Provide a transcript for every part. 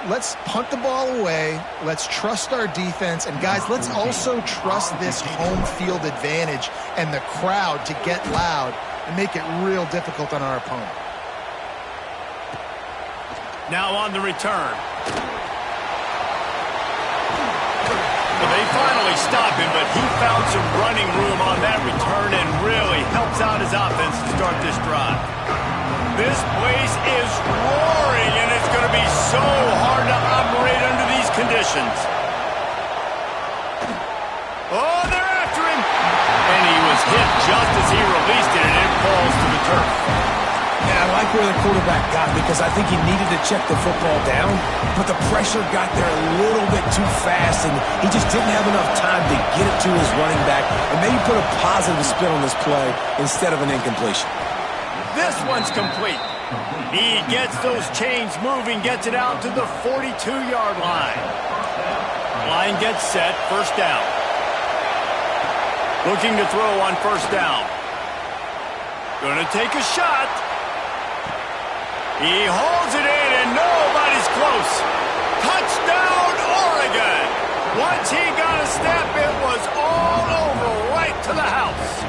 Let's punt the ball away. Let's trust our defense. And, guys, let's also trust this home field advantage and the crowd to get loud and make it real difficult on our opponent. Now on the return. Well, they finally stopped him, but he found some running room on that return and really helps out his offense to start this drive. This place is roaring, and it's going to be so hard to operate under these conditions. Oh, they're after him. And he was hit just as he released it, and it falls to the turf. And I like where the quarterback got, because I think he needed to check the football down, but the pressure got there a little bit too fast, and he just didn't have enough time to get it to his running back and maybe put a positive spin on this play instead of an incompletion. This one's complete. He gets those chains moving, gets it out to the 42-yard line. Line gets set, first down. Looking to throw on first down. Going to take a shot. He holds it in, and nobody's close. Touchdown, Oregon. Once he got a step, it was all over, right to the house.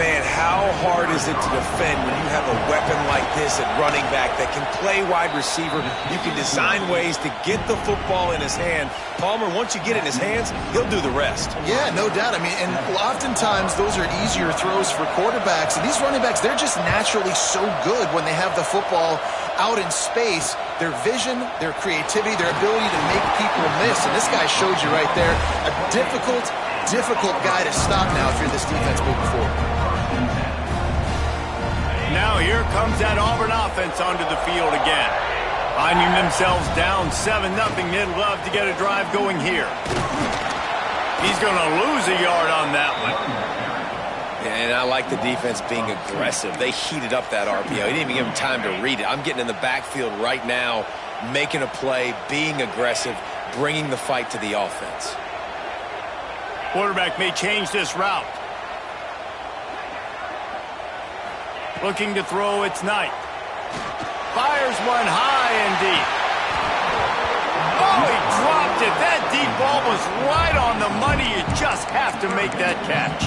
Man, how hard is it to defend when you have a weapon like this at running back that can play wide receiver? You can design ways to get the football in his hand. Palmer, once you get it in his hands, he'll do the rest. Yeah, no doubt. I mean, and oftentimes those are easier throws for quarterbacks. And these running backs, they're just naturally so good when they have the football out in space. Their vision, their creativity, their ability to make people miss. And this guy showed you right there, a difficult guy to stop now if you're this defense moving forward. Now here comes that Auburn offense onto the field again. Finding themselves down 7-0, they'd love to get a drive going here. He's going to lose a yard on that one. And I like the defense being aggressive. They heated up that RPO. He didn't even give him time to read it. I'm getting in the backfield right now, making a play, being aggressive, bringing the fight to the offense. Quarterback may change this route. Looking to throw, it's Knight. Fires one high and deep. Oh, he dropped it. That deep ball was right on the money. You just have to make that catch.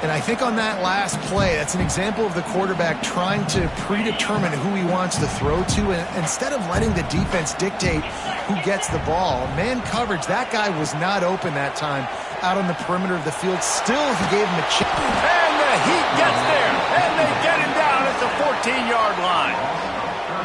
And I think on that last play, that's an example of the quarterback trying to predetermine who he wants to throw to, and instead of letting the defense dictate who gets the ball. Man coverage, that guy was not open that time out on the perimeter of the field. Still, he gave him a chance. And the Heat gets there, and they get him down at the 14-yard line.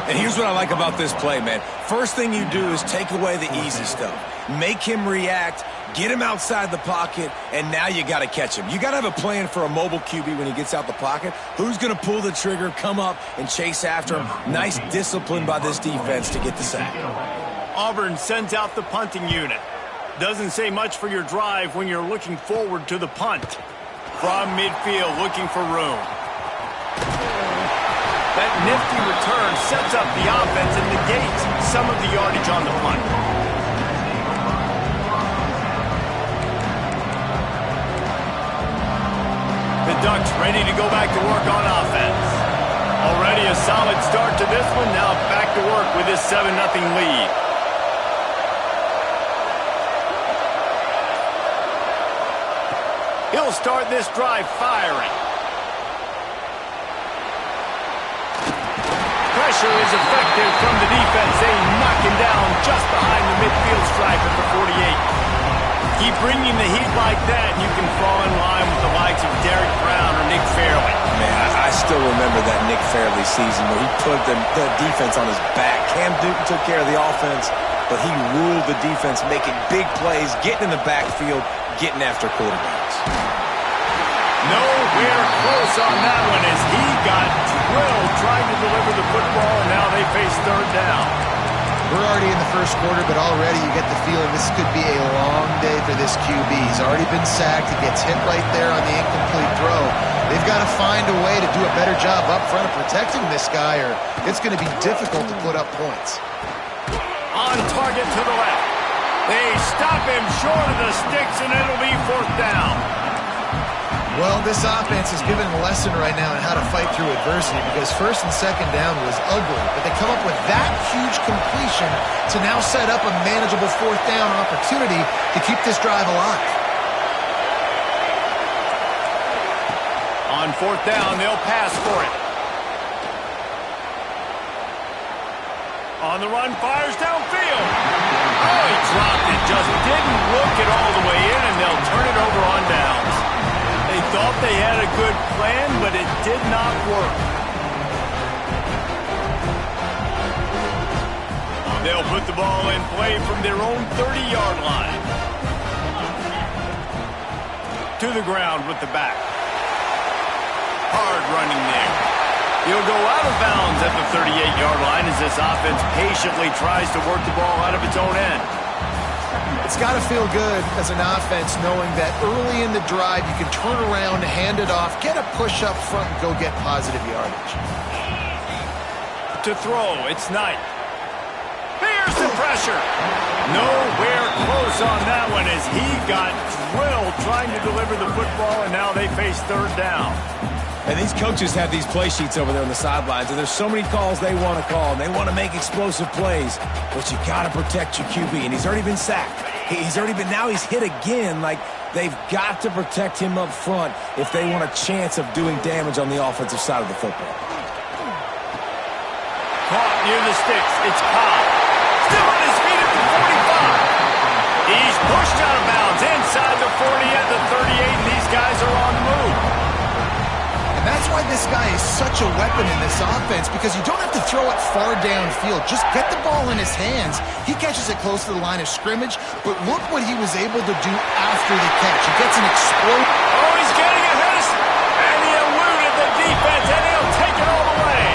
And here's what I like about this play, man. First thing you do is take away the easy stuff. Make him react, get him outside the pocket, and now you got to catch him. You got to have a plan for a mobile QB when he gets out the pocket. Who's going to pull the trigger, come up, and chase after him? Nice discipline by this defense to get the sack. Auburn sends out the punting unit. Doesn't say much for your drive when you're looking forward to the punt. From midfield, looking for room. That nifty return sets up the offense and negates some of the yardage on the punt. The Ducks ready to go back to work on offense. Already a solid start to this one. Now back to work with this 7-0 lead. He'll start this drive firing. Pressure is effective from the defense. They knock him down just behind the midfield stripe at the 48. Keep bringing the heat like that, and you can fall in line with the likes of Derek Brown or Nick Fairley. Man, I still remember that Nick Fairley season where he put the defense on his back. Cam Newton took care of the offense, but he ruled the defense, making big plays, getting in the backfield, getting after quarterbacks. Nowhere close on that one as he got drilled trying to deliver the football, and now they face third down. We're already in the first quarter, but already you get the feeling this could be a long day for this QB. He's already been sacked. He gets hit right there on the incomplete throw. They've got to find a way to do a better job up front of protecting this guy, or it's going to be difficult to put up points. On target to the left. They stop him short of the sticks, and it'll be fourth down. Well, this offense is given a lesson right now on how to fight through adversity because first and second down was ugly, but they come up with that huge completion to now set up a manageable fourth down opportunity to keep this drive alive. On fourth down, they'll pass for it. On the run, fires downfield. Oh, he dropped it. Just didn't look it all the way in, and they'll turn it over on downs. They thought they had a good plan, but it did not work. They'll put the ball in play from their own 30-yard line. To the ground with the back. Hard running there. He'll go out of bounds at the 38-yard line as this offense patiently tries to work the ball out of its own end. It's got to feel good as an offense knowing that early in the drive you can turn around, hand it off, get a push up front, and go get positive yardage. To throw, it's Knight. Here's the pressure. Nowhere close on that one as he got drilled trying to deliver the football, and now they face third down. And these coaches have these play sheets over there on the sidelines, and there's so many calls they want to call, and they want to make explosive plays, but you got to protect your QB, and he's already been sacked. Now he's hit again. Like, they've got to protect him up front if they want a chance of doing damage on the offensive side of the football. Caught near the sticks. It's Cobb. Still on his feet at the 45. He's pushed out of bounds inside the 40 at the 38, and these guys are on the move. And that's why this guy is such a weapon in this offense, because you don't have to throw it far downfield. Just get the ball in his hands. He catches it close to the line of scrimmage, but look what he was able to do after the catch. He gets an explode. Oh, he's getting ahead of and he eluded the defense, and he'll take it all the way.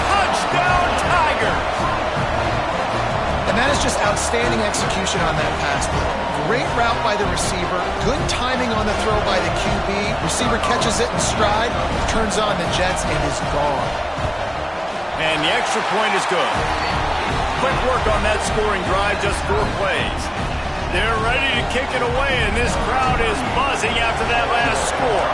Touchdown, Tigers! And that is just outstanding execution on that pass play. Great route by the receiver, good timing on the throw by the QB. Receiver catches it in stride, turns on the jets, and is gone. And the extra point is good. Quick work on that scoring drive, just 4 plays. They're ready to kick it away, and this crowd is buzzing after that last score.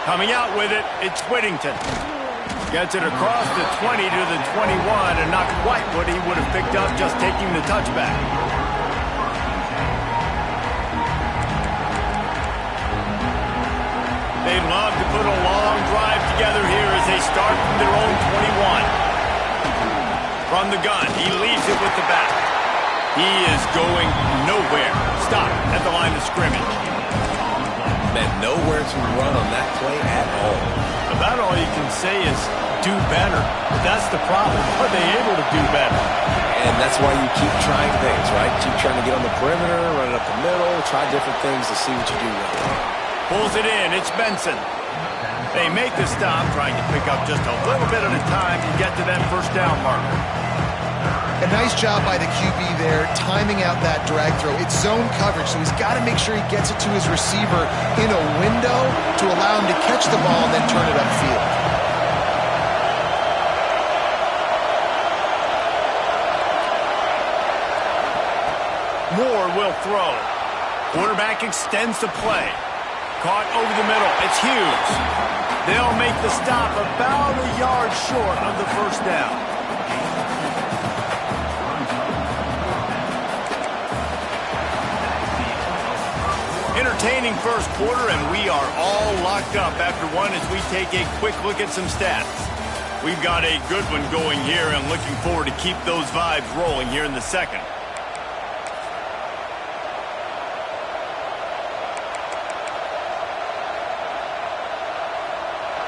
Coming out with it, it's Whittington. Gets it across the 20 to the 21, and not quite what he would have picked up just taking the touchback. They'd love to put a long drive together here as they start from their own 21. From the gun, he leaves it with the back. He is going nowhere. Stop at the line of scrimmage. Man, nowhere to run on that play at all. About all you can say is do better. But that's the problem. Are they able to do better? And that's why you keep trying things, right? Keep trying to get on the perimeter, run it up the middle, try different things to see what you do well. Pulls it in. It's Benson. They make the stop, trying to pick up just a little bit at a time to get to that first down marker. A nice job by the QB there, timing out that drag throw. It's zone coverage, so he's got to make sure he gets it to his receiver in a window to allow him to catch the ball and then turn it upfield. Moore will throw. Quarterback extends the play. Caught over the middle. It's Hughes. They'll make the stop about a yard short of the first down. Entertaining first quarter, and we are all locked up after one as we take a quick look at some stats. We've got a good one going here and looking forward to keep those vibes rolling here in the second.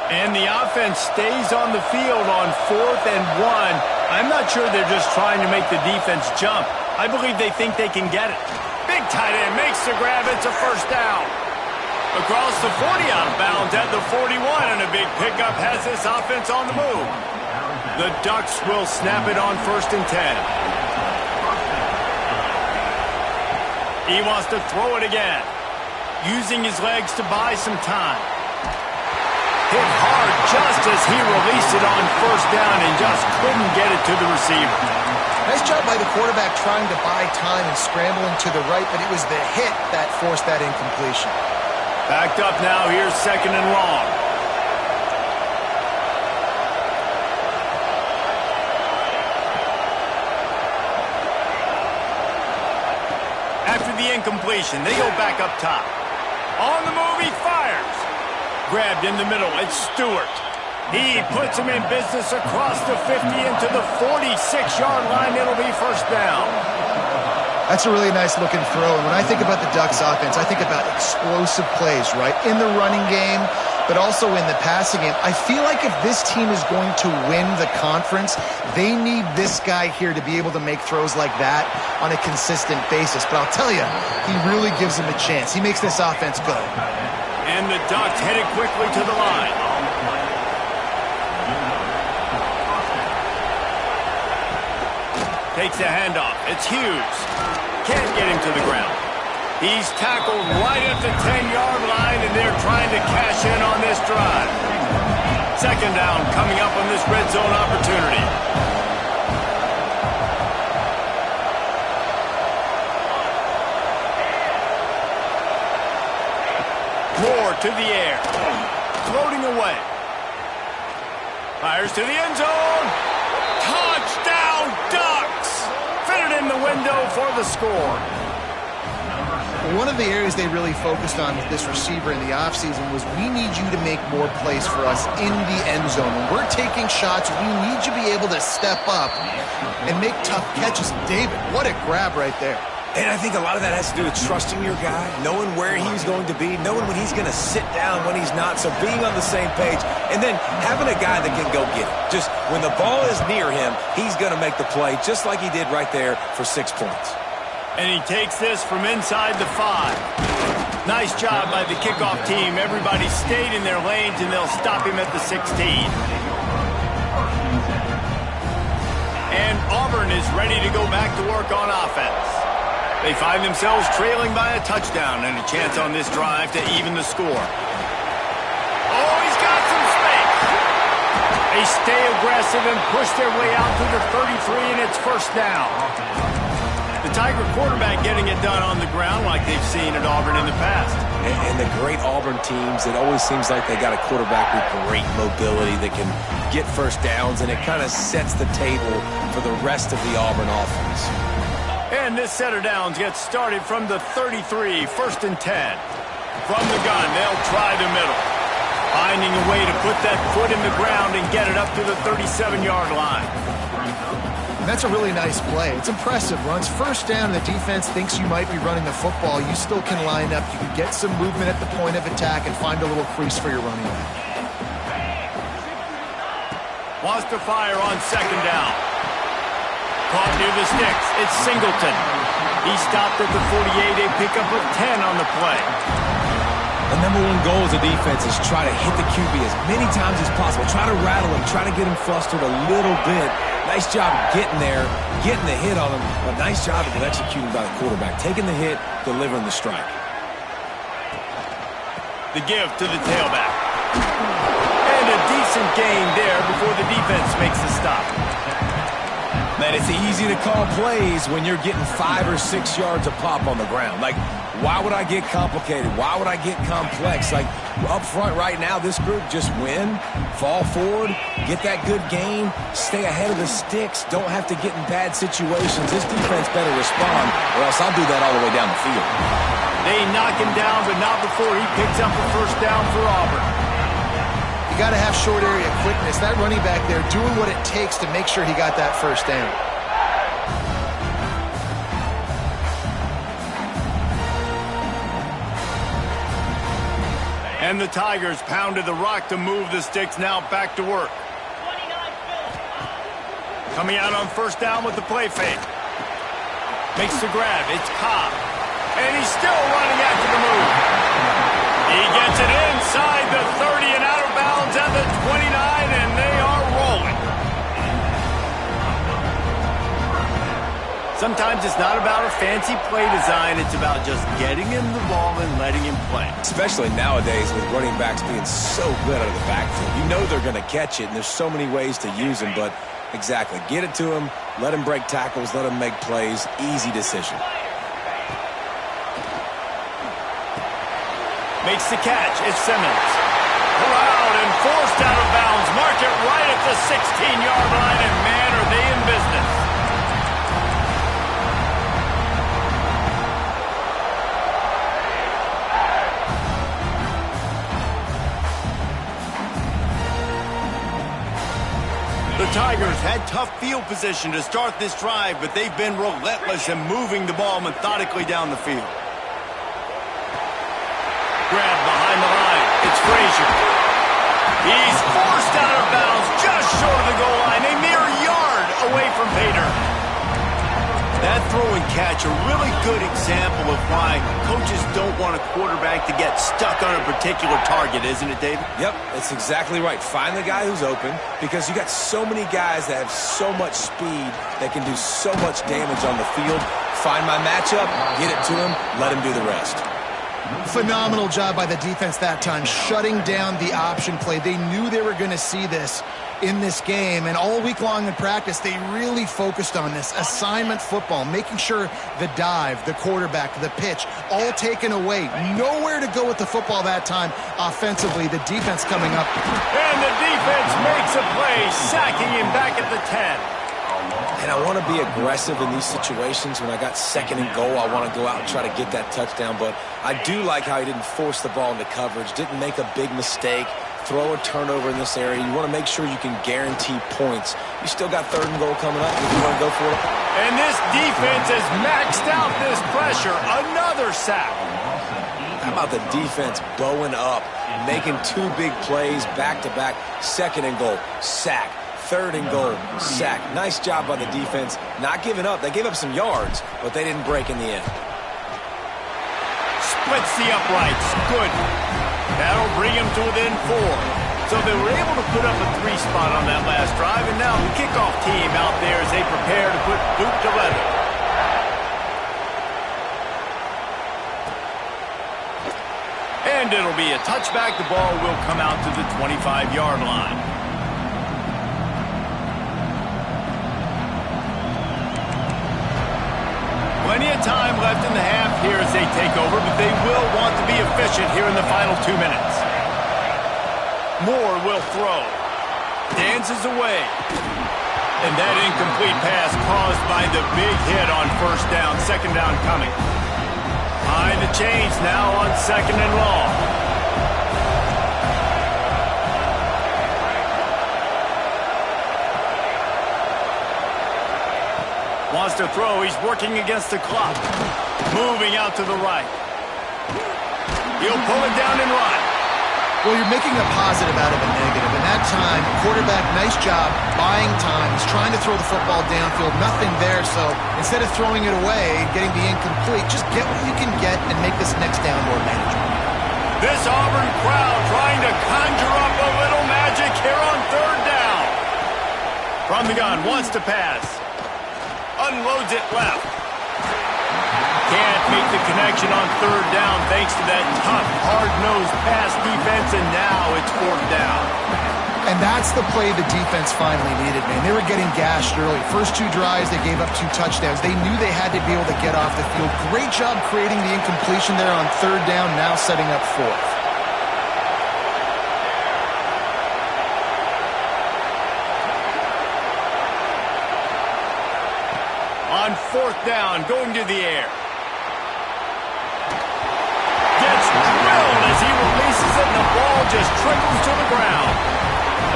And the offense stays on the field on 4th and 1. I'm not sure they're just trying to make the defense jump. I believe they think they can get it. Big tight end makes the grab. It's a first down. Across the 40 out of bounds at the 41, and a big pickup has this offense on the move. The Ducks will snap it on 1st and 10. He wants to throw it again, using his legs to buy some time. Hit hard just as he released it on 1st down and just couldn't get it to the receiver. Nice job by the quarterback trying to buy time and scrambling to the right, but it was the hit that forced that incompletion. Backed up now. Here's 2nd and long. After the incompletion, they go back up top. On the move, he fires. Grabbed in the middle, it's Stewart. He puts him in business across the 50 into the 46-yard line. It'll be first down. That's a really nice looking throw. And when I think about the Ducks offense, I think about explosive plays, right? In the running game, but also in the passing game. I feel like if this team is going to win the conference, they need this guy here to be able to make throws like that on a consistent basis. But I'll tell you, he really gives them a chance. He makes this offense go. And the Ducks headed quickly to the line. Takes a handoff. It's Hughes. Can't get him to the ground. He's tackled right at the 10-yard line, and they're trying to cash in on this drive. 2nd down coming up on this red zone opportunity. Moore to the air. Floating away. Fires to the end zone. Touchdown, Ducks! Fitted in the window for the score. One of the areas they really focused on with this receiver in the offseason was we need you to make more plays for us in the end zone. When we're taking shots, we need you to be able to step up and make tough catches. David, what a grab right there. And I think a lot of that has to do with trusting your guy, knowing where he's going to be, knowing when he's going to sit down, when he's not, so being on the same page, and then having a guy that can go get it. Just when the ball is near him, he's going to make the play, just like he did right there for 6 points. And he takes this from inside the 5. Nice job by the kickoff team. Everybody stayed in their lanes, and they'll stop him at the 16. And Auburn is ready to go back to work on offense. They find themselves trailing by a touchdown and a chance on this drive to even the score. Oh, he's got some space. They stay aggressive and push their way out to the 33, and it's first down. The Tiger quarterback getting it done on the ground like they've seen at Auburn in the past. And the great Auburn teams, it always seems like they got a quarterback with great mobility that can get first downs, and it kind of sets the table for the rest of the Auburn offense. And this set of downs gets started from the 33, 1st and 10. From the gun, they'll try the middle. Finding a way to put that foot in the ground and get it up to the 37-yard line. And that's a really nice play. It's impressive. Runs first down, and the defense thinks you might be running the football. You still can line up. You can get some movement at the point of attack and find a little crease for your running back. Wants to fire on 2nd down. Caught near the sticks. It's Singleton. He stopped at the 48. A pickup of 10 on the play. The number one goal as a defense is try to hit the QB as many times as possible. Try to rattle him. Try to get him flustered a little bit. Nice job getting there, getting the hit on him. But nice job of executing by the quarterback. Taking the hit, delivering the strike. The give to the tailback. And a decent gain there before the defense makes the stop. Man, it's easy to call plays when you're getting 5 or 6 yards a pop on the ground. Like, why would I get complicated? Why would I get complex? Like, up front right now, this group just win, fall forward, get that good gain, stay ahead of the sticks, don't have to get in bad situations. This defense better respond, or else I'll do that all the way down the field. They knock him down, but not before he picks up a first down for Auburn. You got to have short area quickness. That running back there doing what it takes to make sure he got that first down. And the Tigers pounded the rock to move the sticks, now back to work. Coming out on first down with the play fake. Makes the grab. It's Cobb. And he's still running after the move. He gets it inside the 30 and out of bounds at the 29, and they are rolling. Sometimes it's not about a fancy play design. It's about just getting him the ball and letting him play. Especially nowadays with running backs being so good out of the backfield. You know they're going to catch it, and there's so many ways to use them. But exactly, get it to him, let him break tackles, let him make plays. Easy decision. Makes the catch. It's Simmons. Corralled and forced out of bounds. Mark it right at the 16-yard line, and man, are they in business. The Tigers had tough field position to start this drive, but they've been relentless in moving the ball methodically down the field. Grab behind the line. It's Frazier. He's forced out of bounds just short of the goal line, a mere yard away from Pater. That throw and catch, a really good example of why coaches don't want a quarterback to get stuck on a particular target, isn't it, David? Yep, that's exactly right. Find the guy who's open, because you got so many guys that have so much speed that can do so much damage on the field. Find my matchup, get it to him, let him do the rest. Phenomenal job by the defense that time, shutting down the option play. They knew they were going to see this in this game, and all week long in practice, they really focused on this assignment football, making sure the dive, the quarterback, the pitch, all taken away. Nowhere to go with the football that time offensively. The defense coming up. And the defense makes a play, sacking him back at the 10. And I want to be aggressive in these situations. When I got second and goal, I want to go out and try to get that touchdown. But I do like how he didn't force the ball into coverage, didn't make a big mistake, throw a turnover in this area. You want to make sure you can guarantee points. You still got third and goal coming up if you want to go for it. And this defense has maxed out this pressure. Another sack. How about the defense bowing up, making two big plays back-to-back, second and goal, sack. Third and goal, sack. Nice job by the defense. Not giving up. They gave up some yards, but they didn't break in the end. Splits the uprights. Good. That'll bring him to within 4. So they were able to put up a 3 spot on that last drive, and now the kickoff team out there as they prepare to put Duke to leather. And it'll be a touchback. The ball will come out to the 25-yard line. Plenty of time left in the half here as they take over, but they will want to be efficient here in the final 2 minutes. Moore will throw. Dances away. And that incomplete pass caused by the big hit on first down. Second down coming. Behind the chains now on second and long. Wants to throw. He's working against the clock. Moving out to the right. He'll pull it down and run. Well, you're making a positive out of a negative. And that time, quarterback, nice job, buying time. He's trying to throw the football downfield. Nothing there. So instead of throwing it away and getting the incomplete, just get what you can get and make this next down more manageable. This Auburn crowd trying to conjure up a little magic here on third down. From the gun, wants to pass. Unloads it left. Can't make the connection on third down thanks to that tough, hard-nosed pass defense, and now it's fourth down. And that's the play the defense finally needed, man. They were getting gashed early. First 2 drives, they gave up 2 touchdowns. They knew they had to be able to get off the field. Great job creating the incompletion there on third down, now setting up fourth. On fourth down, going to the air. Gets drilled as he releases it, and the ball just trickles to the ground.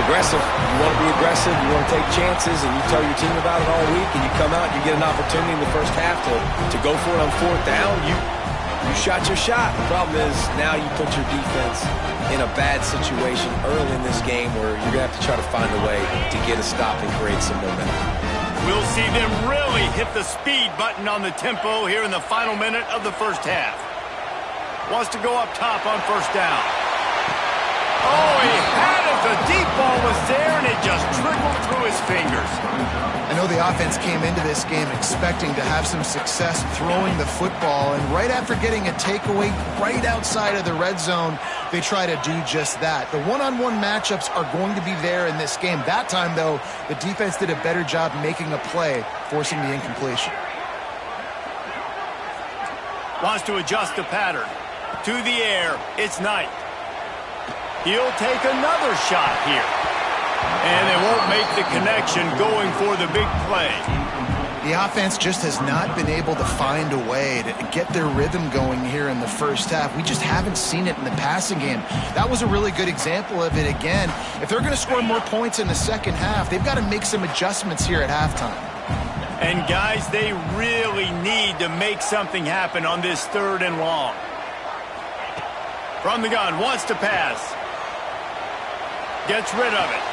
Aggressive. You want to be aggressive. You want to take chances, and you tell your team about it all week, and you come out and you get an opportunity in the first half to go for it on fourth down. You shot your shot. The problem is now you put your defense in a bad situation early in this game where you're going to have to try to find a way to get a stop and create some momentum. We'll see them really hit the speed button on the tempo here in the final minute of the first half. Wants to go up top on first down. Oh, he had it. The deep ball was there, and it just trickled through his fingers. I know the offense came into this game expecting to have some success throwing the football, and right after getting a takeaway right outside of the red zone, they try to do just that. The one-on-one matchups are going to be there in this game. That time, though, the defense did a better job making a play, forcing the incompletion. Wants to adjust the pattern. To the air, it's Knight. He'll take another shot here. And they won't make the connection going for the big play. The offense just has not been able to find a way to get their rhythm going here in the first half. We just haven't seen it in the passing game. That was a really good example of it again. If they're going to score more points in the second half, they've got to make some adjustments here at halftime. And guys, they really need to make something happen on this 3rd and long. From the gun, wants to pass. Gets rid of it.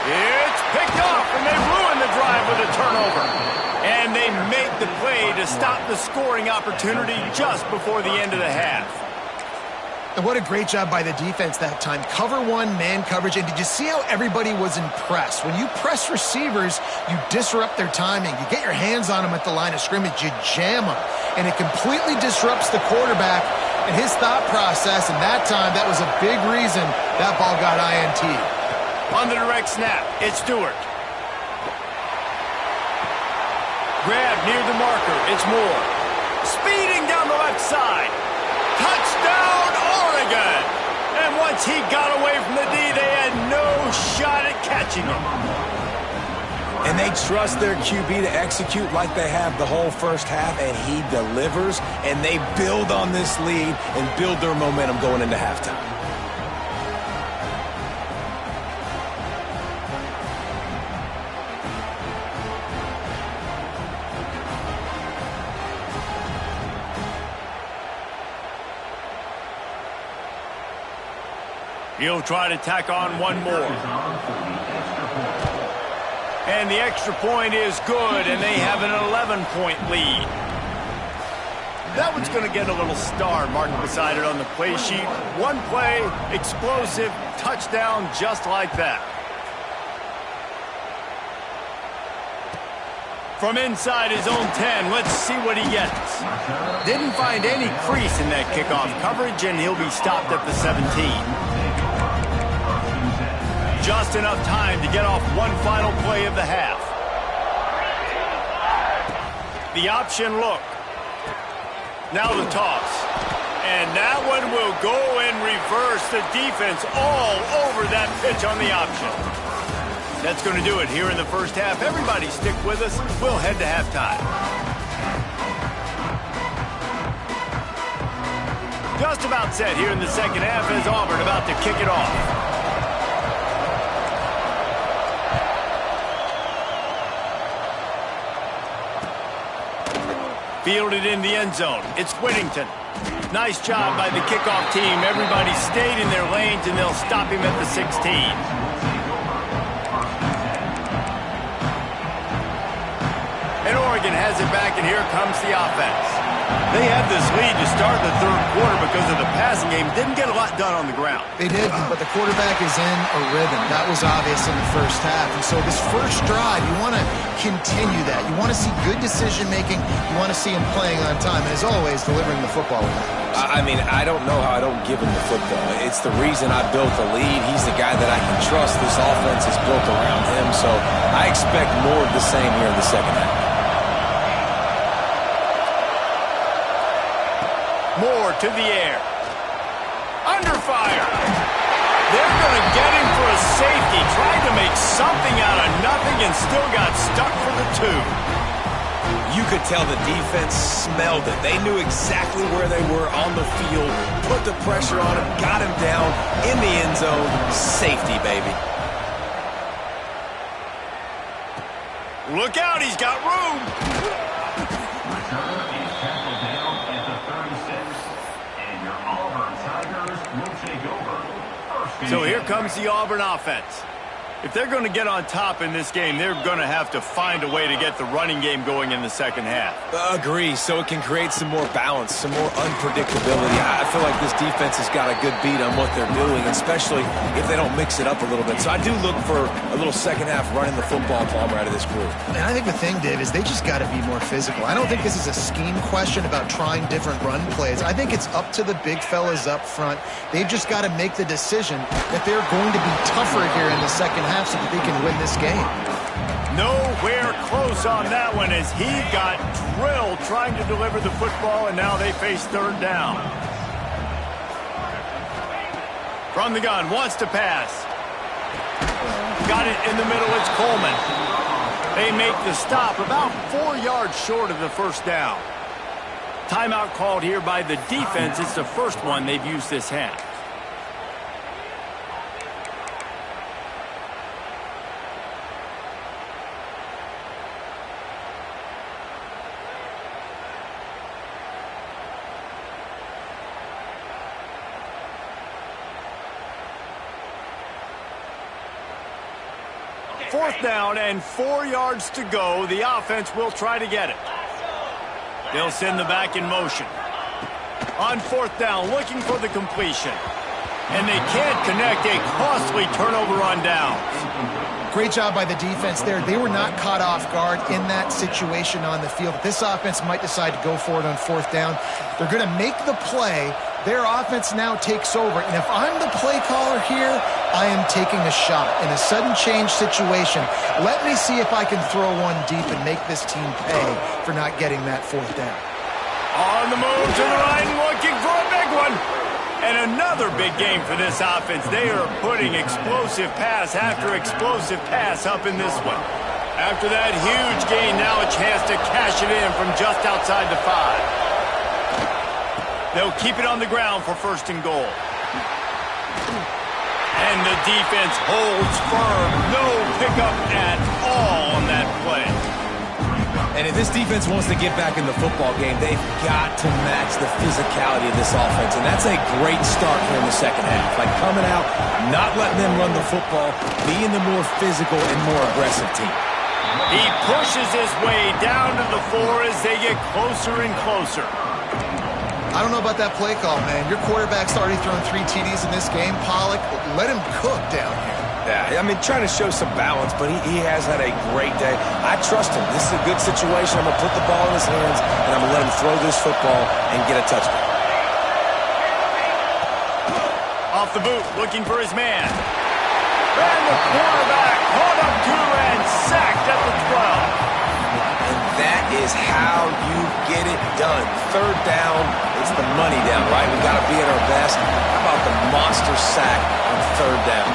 It's picked off, and they ruin the drive with a turnover. And they make the play to stop the scoring opportunity just before the end of the half. And what a great job by the defense that time. Cover one, man coverage. And did you see how everybody was impressed? When you press receivers, you disrupt their timing. You get your hands on them at the line of scrimmage. You jam them. And it completely disrupts the quarterback and his thought process. And that time, that was a big reason that ball got INT'd. On the direct snap, it's Stewart. Grab near the marker, it's Moore. Speeding down the left side. Touchdown, Oregon! And once he got away from the D, they had no shot at catching him. And they trust their QB to execute like they have the whole first half, and he delivers, and they build on this lead and build their momentum going into halftime. He'll try to tack on one more. And the extra point is good, and they have an 11-point lead. That one's going to get a little star marked beside it on the play sheet. One play, explosive, touchdown just like that. From inside his own 10, let's see what he gets. Didn't find any crease in that kickoff coverage, and he'll be stopped at the 17. Just enough time to get off one final play of the half. The option look. Now the toss. And that one will go in reverse. The defense all over that pitch on the option. That's going to do it here in the first half. Everybody stick with us. We'll head to halftime. Just about set here in the second half as Auburn about to kick it off. Fielded in the end zone. It's Whittington. Nice job by the kickoff team. Everybody stayed in their lanes, and they'll stop him at the 16. And Oregon has it back, and here comes the offense. They had this lead to start the 3rd quarter because of the passing game. Didn't get a lot done on the ground. They did, but the quarterback is in a rhythm. That was obvious in the first half. And so this first drive, you want to continue that. You want to see good decision-making. You want to see him playing on time. And as always, delivering the football. I mean, I don't know how I don't give him the football. It's the reason I built the lead. He's the guy that I can trust. This offense is built around him. So I expect more of the same here in the second half. Moore to the air. Under fire. They're going to get him for a safety. Tried to make something out of nothing and still got stuck for the 2. You could tell the defense smelled it. They knew exactly where they were on the field, put the pressure on him, got him down in the end zone. Safety, baby. Look out, he's got room. So here comes the Auburn offense. If they're going to get on top in this game, they're going to have to find a way to get the running game going in the second half. Agree, so it can create some more balance, some more unpredictability. I feel like this defense has got a good beat on what they're doing, especially if they don't mix it up a little bit. So I do look for a little second half running the football, Palmer, out of this group. And I think the thing, Dave, is they just got to be more physical. I don't think this is a scheme question about trying different run plays. I think it's up to the big fellas up front. They've just got to make the decision that they're going to be tougher here in the second half so that they can win this game. Nowhere close on that one as he got drilled trying to deliver the football, and now they face third down. From the gun, wants to pass. Got it in the middle, it's Coleman. They make the stop about 4 yards short of the first down. Timeout called here by the defense. It's the first one they've used this half. Fourth down and 4 yards to go. The offense will try to get it. They'll send the back in motion. On fourth down, looking for the completion. And they can't connect, a costly turnover on downs. Great job by the defense there. They were not caught off guard in that situation on the field. This offense might decide to go for it on fourth down. They're going to make the play. Their offense now takes over. And if I'm the play caller here, I am taking a shot in a sudden change situation. Let me see if I can throw one deep and make this team pay for not getting that fourth down. On the move to the right, looking for a big one. And another big game for this offense. They are putting explosive pass after explosive pass up in this one. After that huge gain, now a chance to cash it in from just outside the 5. They'll keep it on the ground for first and goal. And the defense holds firm. No pickup at all on that play. And if this defense wants to get back in the football game, they've got to match the physicality of this offense. And that's a great start here in the second half. Like coming out, not letting them run the football, being the more physical and more aggressive team. He pushes his way down to the floor as they get closer and closer. I don't know about that play call, man. Your quarterback's already thrown 3 TDs in this game. Pollock, let him cook down here. Yeah, I mean, trying to show some balance, but he has had a great day. I trust him. This is a good situation. I'm going to put the ball in his hands, and I'm going to let him throw this football and get a touchdown. Off the boot, looking for his man. And the quarterback caught up to and sacked at the 12. And that is how you get it done. Third down, it's the money down, right? We've got to be at our best. How about the monster sack on third down?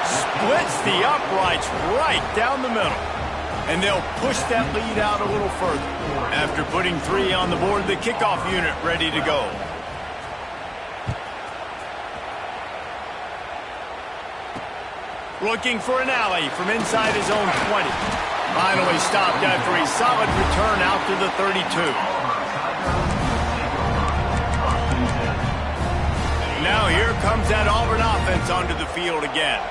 Splits the uprights right down the middle. And they'll push that lead out a little further. After putting 3 on the board, the kickoff unit ready to go. Looking for an alley from inside his own 20. Finally stopped after a solid return out to the 32. Now here comes that Auburn offense onto the field again.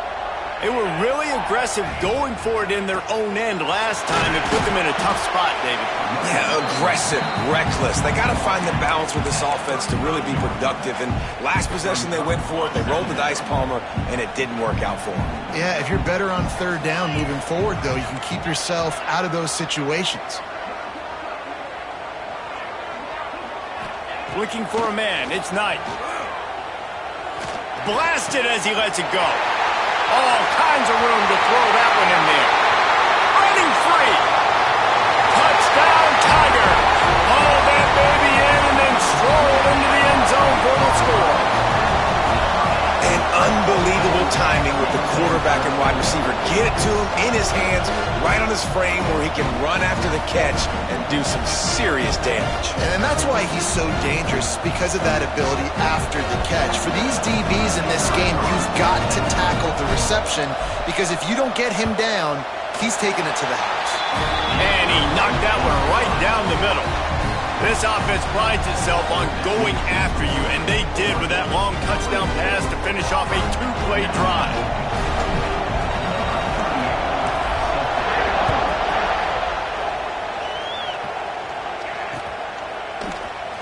They were really aggressive going for it in their own end last time. It put them in a tough spot, David. Yeah, aggressive, reckless. They got to find the balance with this offense to really be productive. And last possession they went for it. They rolled the dice, Palmer, and it didn't work out for them. Yeah, if you're better on third down moving forward, though, you can keep yourself out of those situations. Looking for a man. It's Knight. Blasted as he lets it go. All kinds of room to throw that one in there. Running free. Touchdown, Tiger. Haul that baby in and then stroll into the end zone for the score. And unbelievable timing with the quarterback and wide receiver. Get it to him in his hands, right on his frame where he can run after the catch and do some serious damage. And that's why he's so dangerous, because of that ability after the catch. For these DBs in this game, you've got to tackle the reception, because if you don't get him down, he's taking it to the house. And he knocked that one right down the middle. This offense prides itself on going after you, and they did with that long touchdown pass to finish off a 2-play drive.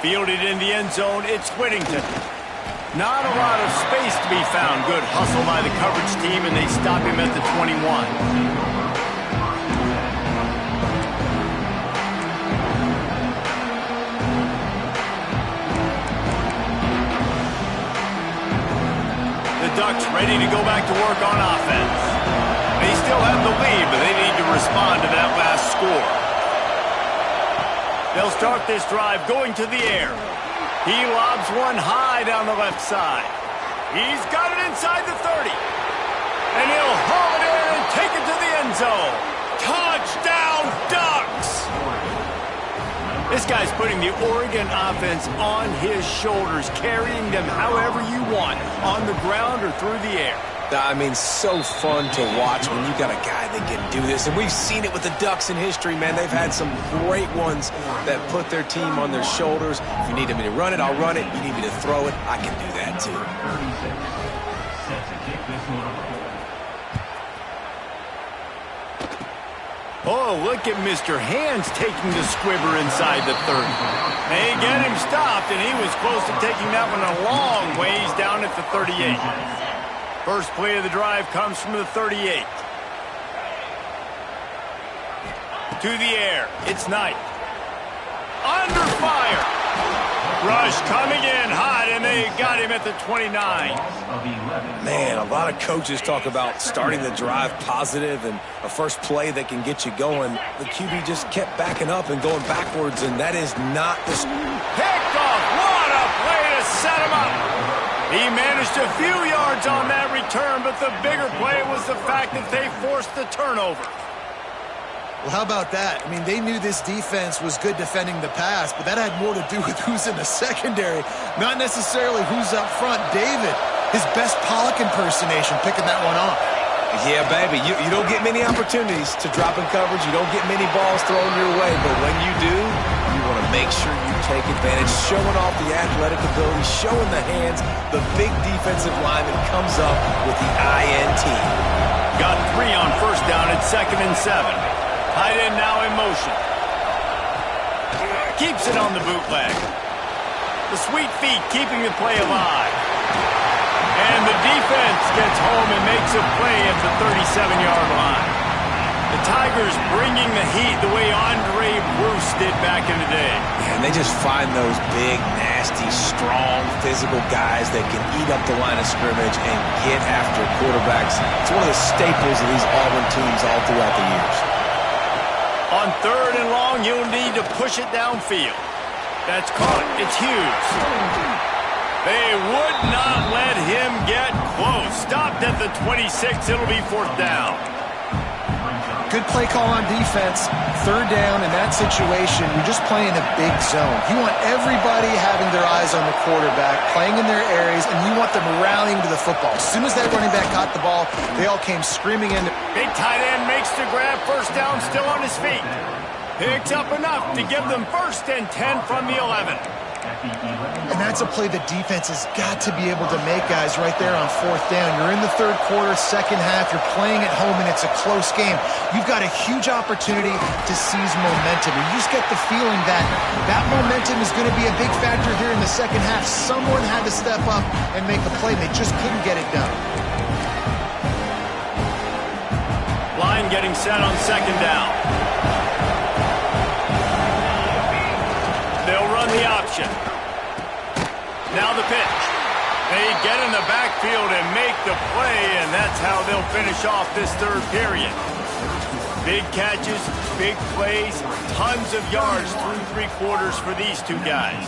Fielded in the end zone, it's Whittington. Not a lot of space to be found. Good hustle by the coverage team, and they stop him at the 21. The Ducks ready to go back to work on offense. They still have the lead, but they need to respond to that last score. They'll start this drive going to the air. He lobs one high down the left side. He's got it inside the 30. And he'll haul it in and take it to the end zone. Touchdown, Ducks! This guy's putting the Oregon offense on his shoulders, carrying them however you want, on the ground or through the air. I mean, so fun to watch when you got a guy that can do this. And we've seen it with the Ducks in history, man. They've had some great ones that put their team on their shoulders. If you need me to run it, I'll run it. You need me to throw it, I can do that too. Oh, look at Mr. Hands taking the squibber inside the 30. They get him stopped, and he was close to taking that one a long ways down at the 38. First play of the drive comes from the 38. To the air. It's Knight. Under fire. Rush coming in hot, and they got him at the 29. Man, a lot of coaches talk about starting the drive positive and a first play that can get you going. The QB just kept backing up and going backwards, and that is not the... Picked off. What a play to set him up. He managed a few yards on that return, but the bigger play was the fact that they forced the turnover. Well, how about that? I mean, they knew this defense was good defending the pass, but that had more to do with who's in the secondary, not necessarily who's up front. David, his best Pollock impersonation, picking that one off. Yeah, baby, you don't get many opportunities to drop in coverage. You don't get many balls thrown your way, but when you do, you want to make sure you take advantage, showing off the athletic ability, showing the hands. The big defensive lineman comes up with the INT. Got 3 on first down at 2nd and 7. Tight end now in motion. Keeps it on the bootleg. The sweet feet keeping the play alive. And the defense gets home and makes a play at the 37-yard line. The Tigers bringing the heat the way Andre Bruce did back in the day. And they just find those big, nasty, strong, physical guys that can eat up the line of scrimmage and get after quarterbacks. It's one of the staples of these Auburn teams all throughout the years. On 3rd and long, you'll need to push it downfield. That's caught. It's Hughes. They would not let him get close. Stopped at the 26. It'll be 4th down. Good play call on defense. 3rd down in that situation. You're just playing a big zone. You want everybody having their eyes on the quarterback, playing in their areas, and you want them rallying to the football. As soon as that running back got the ball, they all came screaming in. Big tight end makes the grab. First down, still on his feet. Picks up enough to give them 1st and 10 from the 11. And that's a play the defense has got to be able to make, guys, right there on 4th down. You're in the 3rd quarter, 2nd half. You're playing at home, and it's a close game. You've got a huge opportunity to seize momentum. And you just get the feeling that that momentum is going to be a big factor here in the 2nd half. Someone had to step up and make a play. They just couldn't get it done. Line getting set on 2nd down. They'll run the option. Now the pitch. They get in the backfield and make the play, and that's how they'll finish off this 3rd period. Big catches, big plays, tons of yards through 3 quarters for these two guys.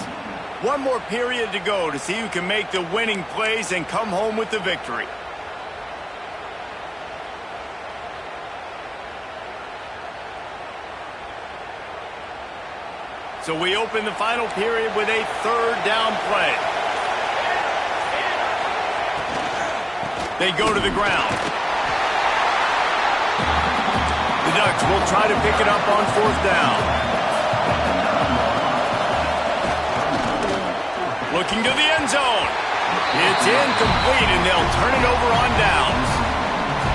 One more period to go to see who can make the winning plays and come home with the victory. So we open the final period with a 3rd down play. They go to the ground. The Ducks will try to pick it up on 4th down. Looking to the end zone. It's incomplete, and they'll turn it over on downs.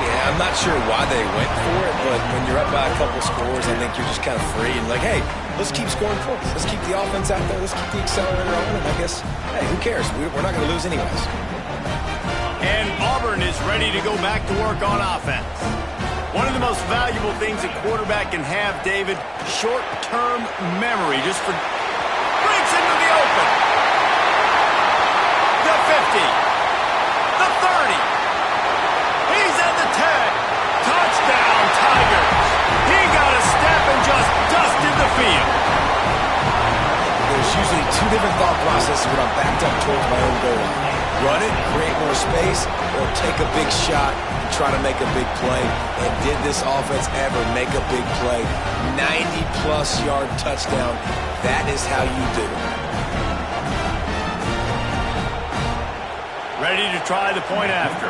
Yeah, I I'm not sure why they went for it, but when you're up by a couple scores, I think you're just kind of free and like, hey, let's keep scoring points. Let's keep the offense out there. Let's keep the accelerator on, and I guess, hey, who cares? We're not going to lose anyways. And Auburn is ready to go back to work on offense. One of the most valuable things a quarterback can have, David, short-term memory. Just for breaks into the open. The 50. The 30. He's at the 10. Touchdown, Tigers. He got a step and just dusted the field. There's usually two different thought processes when I'm backed up towards my own goal line. Run it, create more space, or take a big shot and try to make a big play. And did this offense ever make a big play? 90-plus yard touchdown. That is how you do it. Ready to try the point after.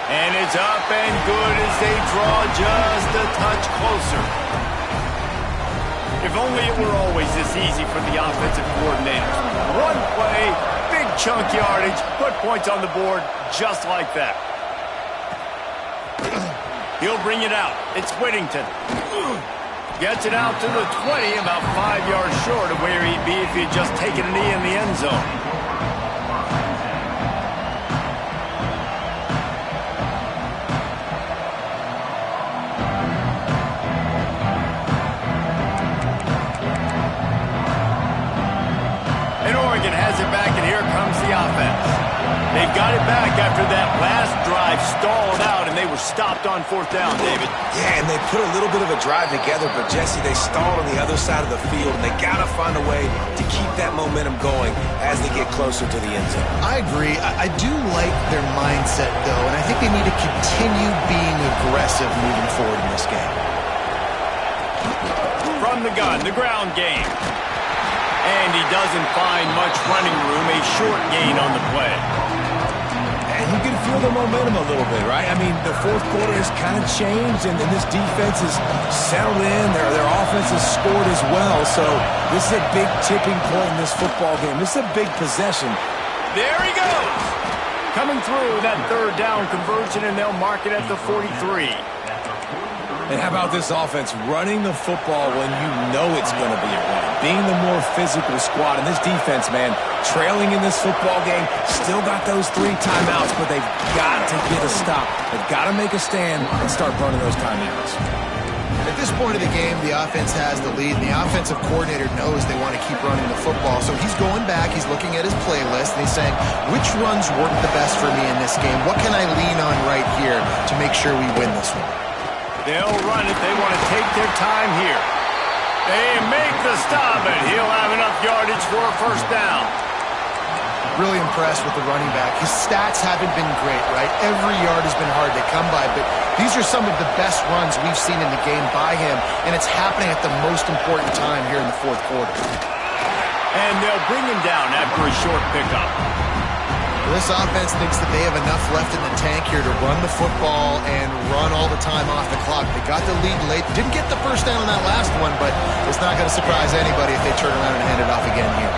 And it's up and good as they draw just a touch closer. If only it were always this easy for the offensive coordinator. One play, big chunk yardage, put points on the board just like that. He'll bring it out. It's Whittington. Gets it out to the 20, about 5 yards short of where he'd be if he'd just taken a knee in the end zone. Has it back, and here comes the offense. They've got it back after that last drive stalled out, and they were stopped on 4th down, David. Yeah, and they put a little bit of a drive together, but, Jesse, they stalled on the other side of the field, and they got to find a way to keep that momentum going as they get closer to the end zone. I agree. I do like their mindset, though, and I think they need to continue being aggressive moving forward in this game. From the gun, the ground game. And he doesn't find much running room, a short gain on the play. And you can feel the momentum a little bit, right? I mean, the fourth quarter has kind of changed, and this defense has settled in. Their offense has scored as well. So this is a big tipping point in this football game. This is a big possession. There he goes. Coming through that 3rd down conversion, and they'll mark it at the 43. And how about this offense running the football when you know it's going to be a run? Being the more physical squad. And this defense, man, trailing in this football game, still got those 3 timeouts, but they've got to get a stop. They've got to make a stand and start burning those timeouts. At this point of the game, the offense has the lead, and the offensive coordinator knows they want to keep running the football. So he's going back, he's looking at his playlist, and he's saying, which runs work the best for me in this game? What can I lean on right here to make sure we win this one? They'll run it. They want to take their time here. They make the stop, and he'll have enough yardage for a 1st down. Really impressed with the running back. His stats haven't been great, right? Every yard has been hard to come by, but these are some of the best runs we've seen in the game by him, and it's happening at the most important time here in the 4th quarter. And they'll bring him down after a short pickup. This offense thinks that they have enough left in the tank here to run the football and run all the time off the clock. They got the lead late. Didn't get the 1st down on that last one, but it's not going to surprise anybody if they turn around and hand it off again here.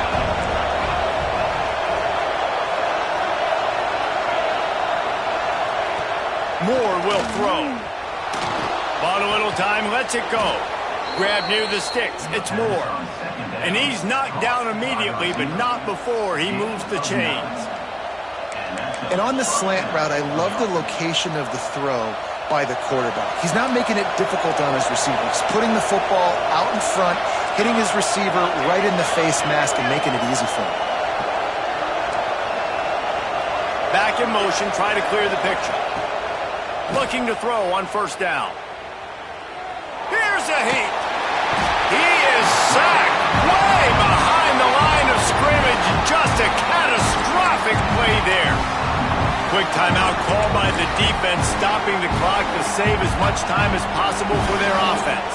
Moore will throw. Bought a little time, lets it go. Grab near the sticks. It's Moore. And he's knocked down immediately, but not before he moves the chains. And on the slant route, I love the location of the throw by the quarterback. He's not making it difficult on his receiver. He's putting the football out in front, hitting his receiver right in the face mask and making it easy for him. Back in motion, try to clear the picture. Looking to throw on 1st down. Here's a heat. He is sacked way behind the line of scrimmage. Just a catastrophic play there. Quick timeout called by the defense, stopping the clock to save as much time as possible for their offense.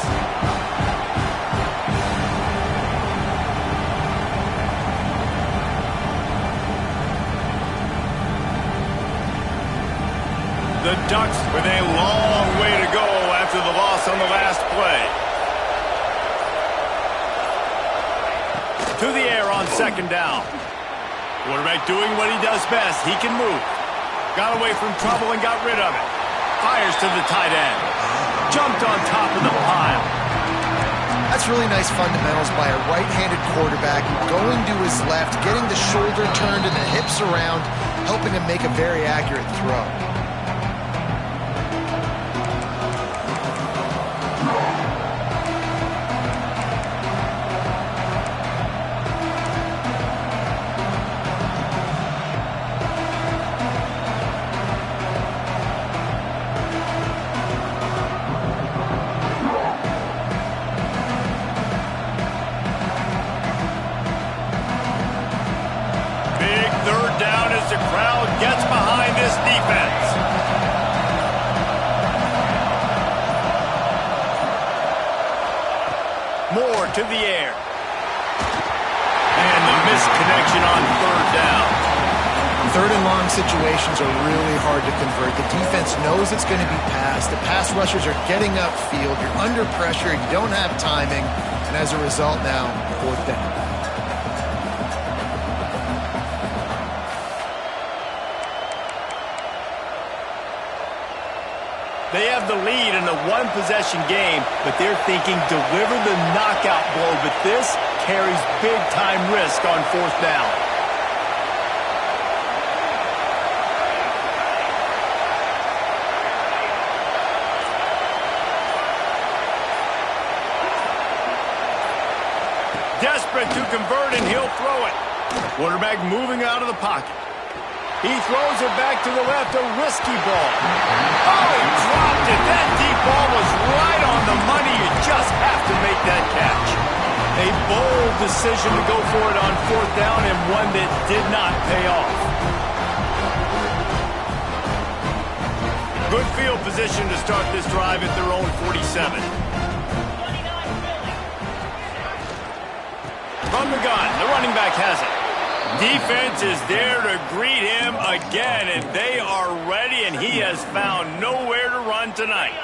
The Ducks with a long way to go after the loss on the last play. To the air on 2nd down. Quarterback doing what he does best. He can move. Got away from trouble and got rid of it. Fires to the tight end. Jumped on top of the pile. That's really nice fundamentals by a right-handed quarterback, going to his left, getting the shoulder turned and the hips around, helping him make a very accurate throw. The crowd gets behind this defense. Moore to the air. And the missed connection on third down. Third and long situations are really hard to convert. The defense knows it's going to be passed. The pass rushers are getting upfield. You're under pressure. You don't have timing. And as a result now, fourth down. They have the lead in a one-possession game, but they're thinking deliver the knockout blow, but this carries big-time risk on fourth down. Desperate to convert, and he'll throw it. Quarterback moving out of the pocket. He throws it back to the left, a risky ball. Oh, he dropped it. That deep ball was right on the money. You just have to make that catch. A bold decision to go for it on fourth down, and one that did not pay off. Good field position to start this drive at their own 47. From the gun, the running back has it. Defense is there to greet him again, and they are ready, and he has found nowhere to run tonight.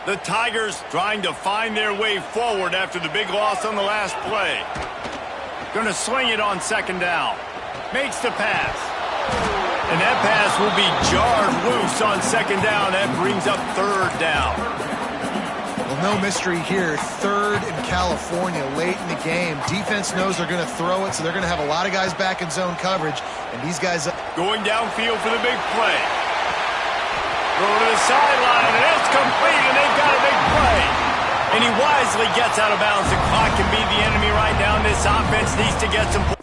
The Tigers trying to find their way forward after the big loss on the last play. Going to swing it on second down. Makes the pass. And that pass will be jarred loose on second down. That brings up third down. Well, no mystery here. Third in California late in the game. Defense knows they're going to throw it, so they're going to have a lot of guys back in zone coverage. And these guys going downfield for the big play. Throw to the sideline, and it's complete, and they've got a big play. And he wisely gets out of bounds. The clock can be the enemy right now. This offense needs to get some points.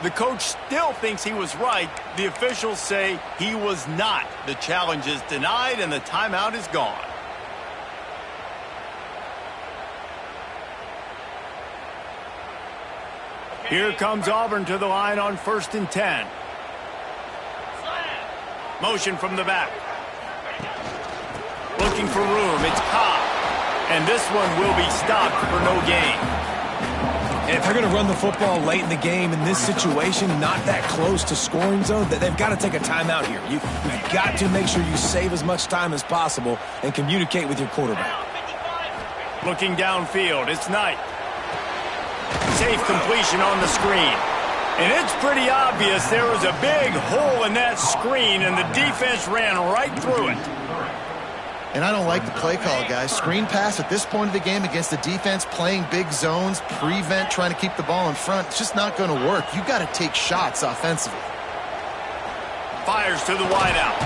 The coach still thinks he was right. The officials say he was not. The challenge is denied, and the timeout is gone. Here comes Auburn to the line on 1st and 10. Motion from the back. Looking for room. It's Cobb. And this one will be stopped for no gain. If they're going to run the football late in the game in this situation, not that close to scoring zone, they've got to take a timeout here. You've got to make sure you save as much time as possible and communicate with your quarterback. Looking downfield, it's Knight. Safe completion on the screen. And it's pretty obvious there was a big hole in that screen, and the defense ran right through it. And I don't like the play call, guys. Screen pass at this point of the game against the defense, playing big zones, prevent, trying to keep the ball in front. It's just not going to work. You've got to take shots offensively. Fires to the wideout.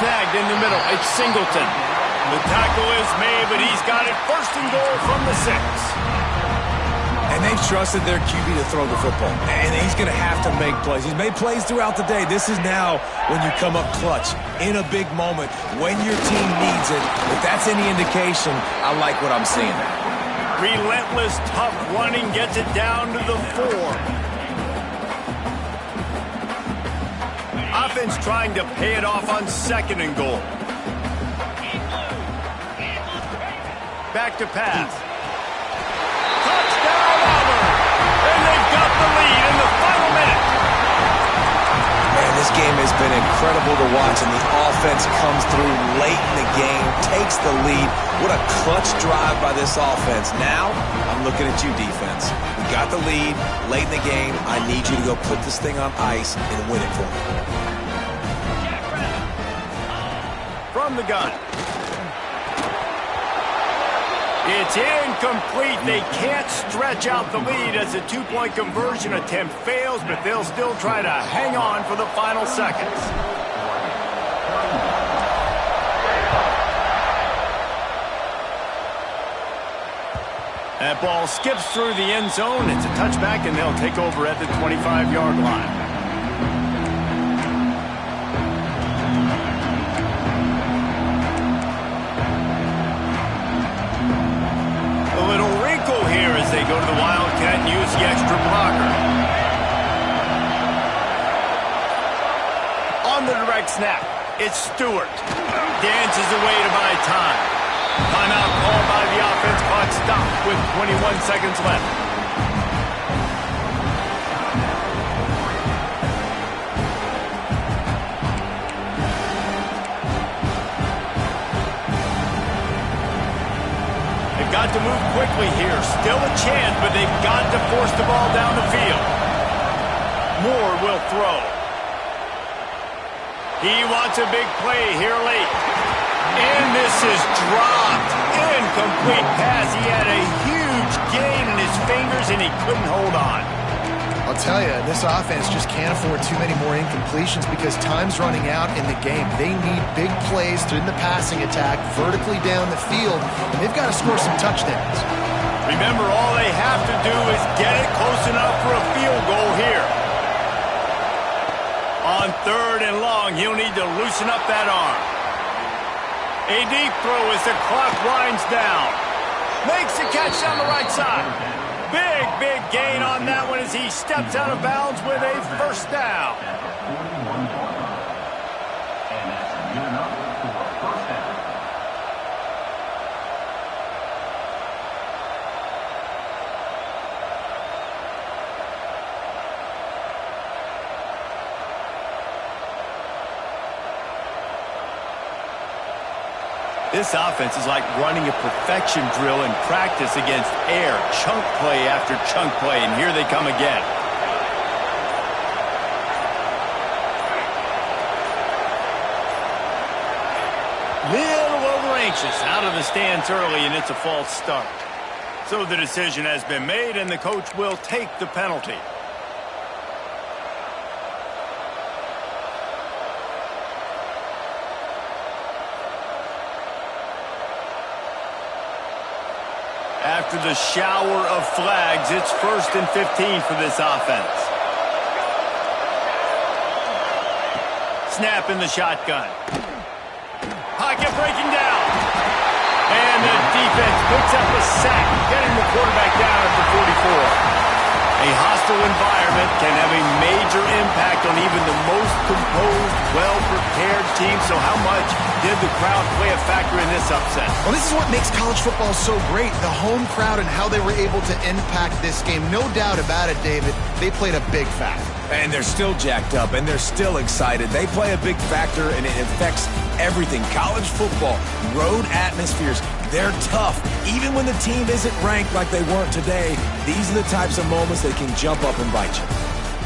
Snagged in the middle. It's Singleton. The tackle is made, but he's got it first and goal from the 6. And they've trusted their QB to throw the football. And he's going to have to make plays. He's made plays throughout the day. This is now when you come up clutch in a big moment when your team needs it. If that's any indication, I like what I'm seeing. Relentless, tough running gets it down to the 4. Offense trying to pay it off on 2nd and goal. Back to pass. Touchdown, Auburn! And they've got the lead in the final minute. been incredible to watch, and the offense comes through late in the game, takes the lead. What a clutch drive by this offense. Now, I'm looking at you, defense. We got the lead late in the game. I need you to go put this thing on ice and win it for me. From the gun. It's incomplete. They can't stretch out the lead as the two-point conversion attempt fails, but they'll still try to hang on for the final seconds. That ball skips through the end zone. It's a touchback, and they'll take over at the 25-yard line. They go to the Wildcat and use the extra blocker. On the direct snap, it's Stewart. Dances away to buy time. Timeout called by the offense, caught stopped with 21 seconds left. Got to move quickly here. Still a chance, but they've got to force the ball down the field. Moore will throw. He wants a big play here late. And this is dropped. Incomplete pass. He had a huge gain in his fingers, and he couldn't hold on. I'll tell you, this offense just can't afford too many more incompletions because time's running out in the game. They need big plays in the passing attack, vertically down the field, and they've got to score some touchdowns. Remember, all they have to do is get it close enough for a field goal here. On 3rd and long, he'll need to loosen up that arm. A deep throw as the clock winds down. Makes the catch down the right side. Big gain on that one as he steps out of bounds with a first down. This offense is like running a perfection drill in practice against air, chunk play after chunk play, and here they come again. Little over anxious, out of the stands early, and it's a false start. So the decision has been made, and the coach will take the penalty. After the shower of flags, it's 1st and 15 for this offense. Snap in the shotgun. Pocket breaking down. And the defense picks up a sack, getting the quarterback down at the 44. A hostile environment can have a major impact on even the most composed, well-prepared team. So how much did the crowd play a factor in this upset? Well, this is what makes college football so great, the home crowd and how they were able to impact this game. No doubt about it, David. They played a big factor. And they're still jacked up, and they're still excited. They play a big factor, and it affects everything. College football, road atmospheres, they're tough. Even when the team isn't ranked like they weren't today, these are the types of moments that can jump up and bite you.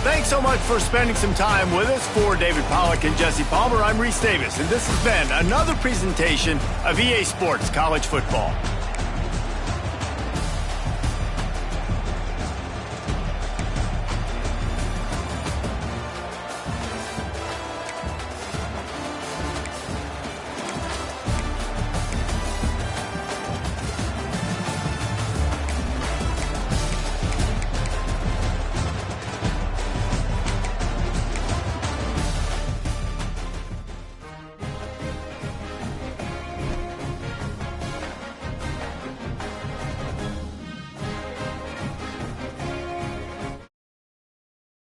Thanks so much for spending some time with us. For David Pollack and Jesse Palmer, I'm Reese Davis, and this has been another presentation of EA Sports College Football.